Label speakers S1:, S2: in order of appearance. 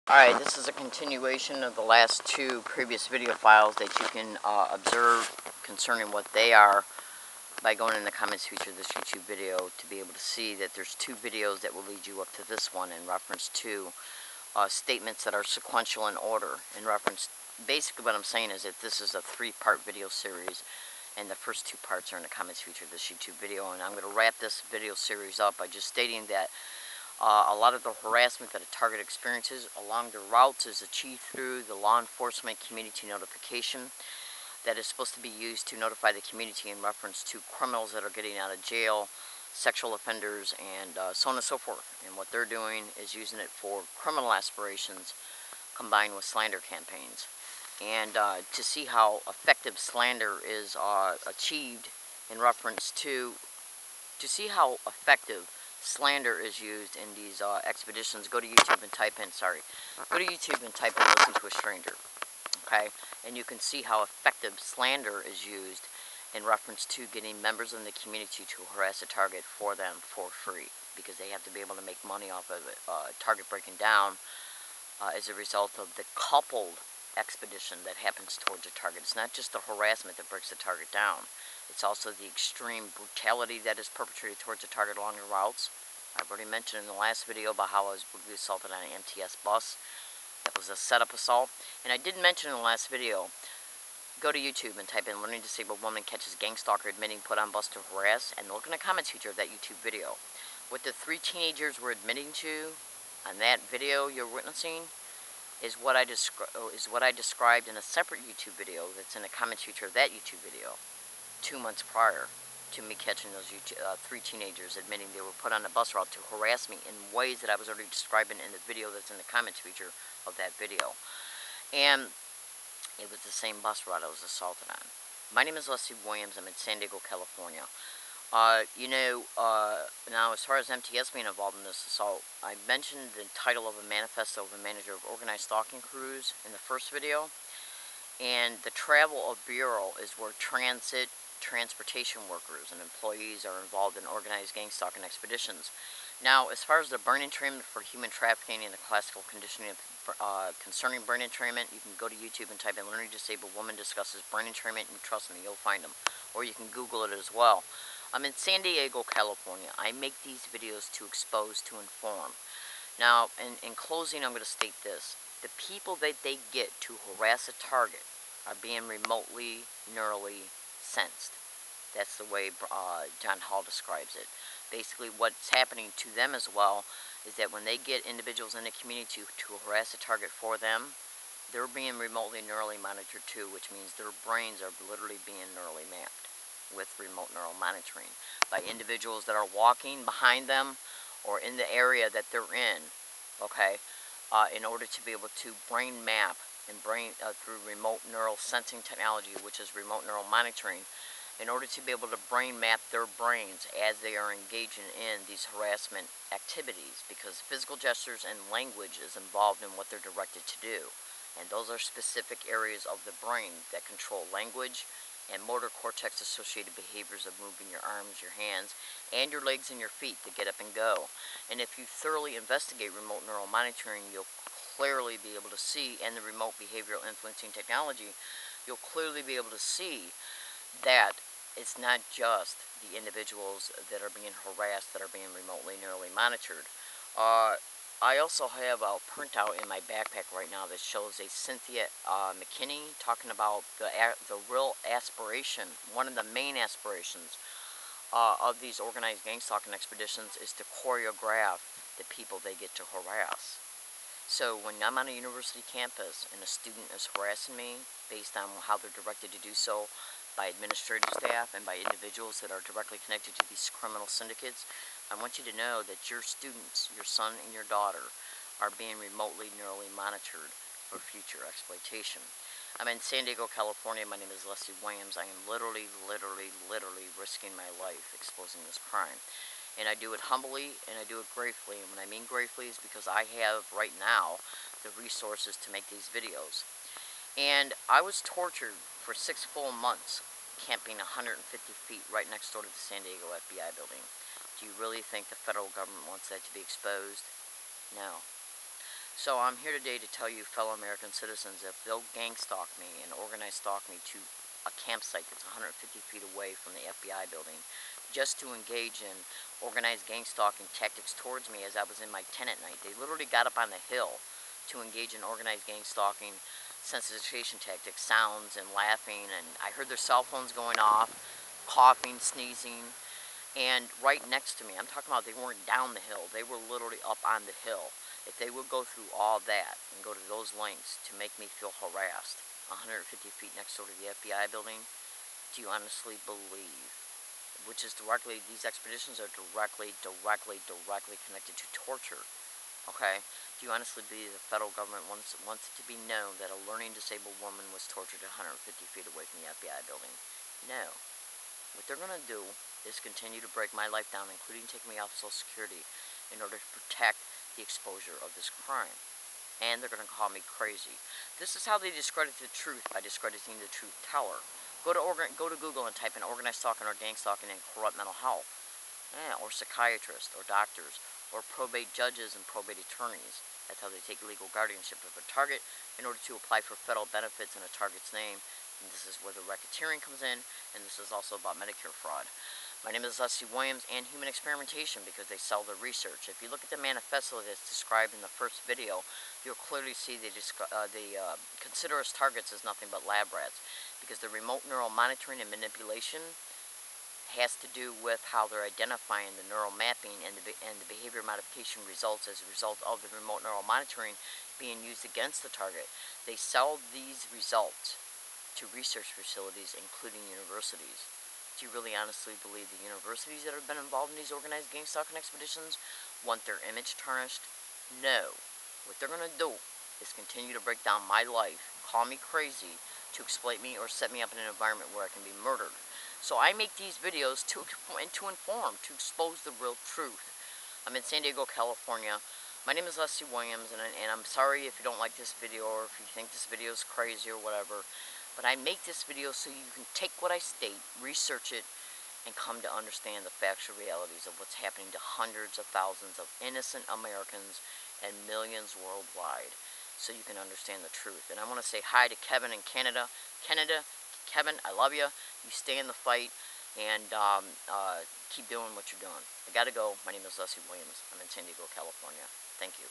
S1: Alright, this is a continuation of the last two previous video files that you can observe concerning what they are by going in the comments feature of this YouTube video to be able to see that there's two videos that will lead you up to this one in reference to statements that are sequential in order. In reference, basically what I'm saying is that this is a three-part video series and the first two parts are in the comments feature of this YouTube video, and I'm going to wrap this video series up by just stating that a lot of the harassment that a target experiences along the routes is achieved through the law enforcement community notification that is supposed to be used to notify the community in reference to criminals that are getting out of jail, sexual offenders, and so on and so forth. And what they're doing is using it for criminal aspirations combined with slander campaigns. And to see how effective slander is achieved in reference to see how effective slander is used in these expeditions, go to YouTube and type in, listen to a stranger, okay? And you can see how effective slander is used in reference to getting members in the community to harass a target for them for free, because they have to be able to make money off of it, target breaking down as a result of the coupled expedition that happens towards a target. It's not just the harassment that breaks the target down. It's also the extreme brutality that is perpetrated towards a target along the routes. I've already mentioned in the last video about how I was brutally assaulted on an MTS bus. That was a setup assault. And I did mention in the last video, go to YouTube and type in learning disabled woman catches gang stalker admitting put on bus to harass, and look in the comments feature of that YouTube video. What the three teenagers were admitting to on that video you're witnessing is what I described in a separate YouTube video that's in the comments feature of that YouTube video 2 months prior to me catching those three teenagers admitting they were put on a bus route to harass me in ways that I was already describing in the video that's in the comments feature of that video. And it was the same bus route I was assaulted on. My name is Leslie Williams. I'm in San Diego, California. Now as far as MTS being involved in this assault, I mentioned the title of a manifesto of a manager of organized stalking crews in the first video. And the travel of bureau is where transportation workers and employees are involved in organized gang stalking expeditions. Now, as far as the brain entrainment for human trafficking and the classical conditioning concerning brain entrainment, you can go to YouTube and type in learning disabled woman discusses brain entrainment, and trust me, you'll find them. Or you can Google it as well. I'm in San Diego, California. I make these videos to expose, to inform. Now, in closing, I'm going to state this. The people that they get to harass a target are being remotely, neurally sensed. That's the way John Hall describes it. Basically, what's happening to them as well is that when they get individuals in the community to harass a target for them, they're being remotely neurally monitored too, which means their brains are literally being neurally mapped with remote neural monitoring by individuals that are walking behind them or in the area that they're in, okay, in order to be able to brain map and through remote neural sensing technology, which is remote neural monitoring, in order to be able to brain map their brains as they are engaging in these harassment activities, because physical gestures and language is involved in what they're directed to do. And those are specific areas of the brain that control language and motor cortex associated behaviors of moving your arms, your hands, and your legs and your feet to get up and go. And if you thoroughly investigate remote neural monitoring, you'll clearly be able to see, and the remote behavioral influencing technology, you'll clearly be able to see that it's not just the individuals that are being harassed that are being remotely neurally monitored. I also have a printout in my backpack right now that shows a Cynthia McKinney talking about the real aspiration, one of the main aspirations of these organized gang stalking expeditions is to choreograph the people they get to harass. So when I'm on a university campus and a student is harassing me based on how they're directed to do so by administrative staff and by individuals that are directly connected to these criminal syndicates, I want you to know that your students, your son and your daughter, are being remotely neurally monitored for future exploitation. I'm in San Diego, California. My name is Leslie Williams. I am literally risking my life exposing this crime. And I do it humbly, and I do it gratefully. And when I mean gratefully is because I have, right now, the resources to make these videos. And I was tortured for 6 full months, camping 150 feet right next door to the San Diego FBI building. Do you really think the federal government wants that to be exposed? No. So I'm here today to tell you, fellow American citizens, if they'll gang stalk me and organize stalk me to a campsite that's 150 feet away from the FBI building, just to engage in organized gang stalking tactics towards me as I was in my tent at night. They literally got up on the hill to engage in organized gang stalking, sensitization tactics, sounds and laughing, and I heard their cell phones going off, coughing, sneezing, and right next to me. I'm talking about they weren't down the hill, they were literally up on the hill. If they would go through all that and go to those lengths to make me feel harassed 150 feet next door to the FBI building, do you honestly believe, which is directly, these expeditions are directly connected to torture, okay? Do you honestly believe the federal government wants it to be known that a learning disabled woman was tortured 150 feet away from the FBI building? No. What they're going to do is continue to break my life down, including taking me off Social Security, in order to protect the exposure of this crime. And they're going to call me crazy. This is how they discredit the truth, by discrediting the truth teller. Go to Google and type in organized stalking or gang stalking and corrupt mental health. Yeah, or psychiatrists, or doctors, or probate judges and probate attorneys. That's how they take legal guardianship of a target in order to apply for federal benefits in a target's name. And this is where the racketeering comes in, and this is also about Medicare fraud. My name is Leslie Williams, and human experimentation, because they sell their research. If you look at the manifesto that's described in the first video, you'll clearly see they consider us targets as nothing but lab rats, because the remote neural monitoring and manipulation has to do with how they're identifying the neural mapping and the behavior modification results as a result of the remote neural monitoring being used against the target. They sell these results to research facilities, including universities. Do you really honestly believe the universities that have been involved in these organized gang stalking expeditions want their image tarnished? No. What they're going to do is continue to break down my life, call me crazy, to exploit me or set me up in an environment where I can be murdered. So I make these videos to inform, to expose the real truth. I'm in San Diego, California. My name is Leslie Williams, and I'm sorry if you don't like this video or if you think this video is crazy or whatever. But I make this video so you can take what I state, research it, and come to understand the factual realities of what's happening to hundreds of thousands of innocent Americans and millions worldwide, so you can understand the truth. And I want to say hi to Kevin in Canada. Kevin, I love you. You stay in the fight, and keep doing what you're doing. I gotta go. My name is Leslie Williams. I'm in San Diego, California. Thank you.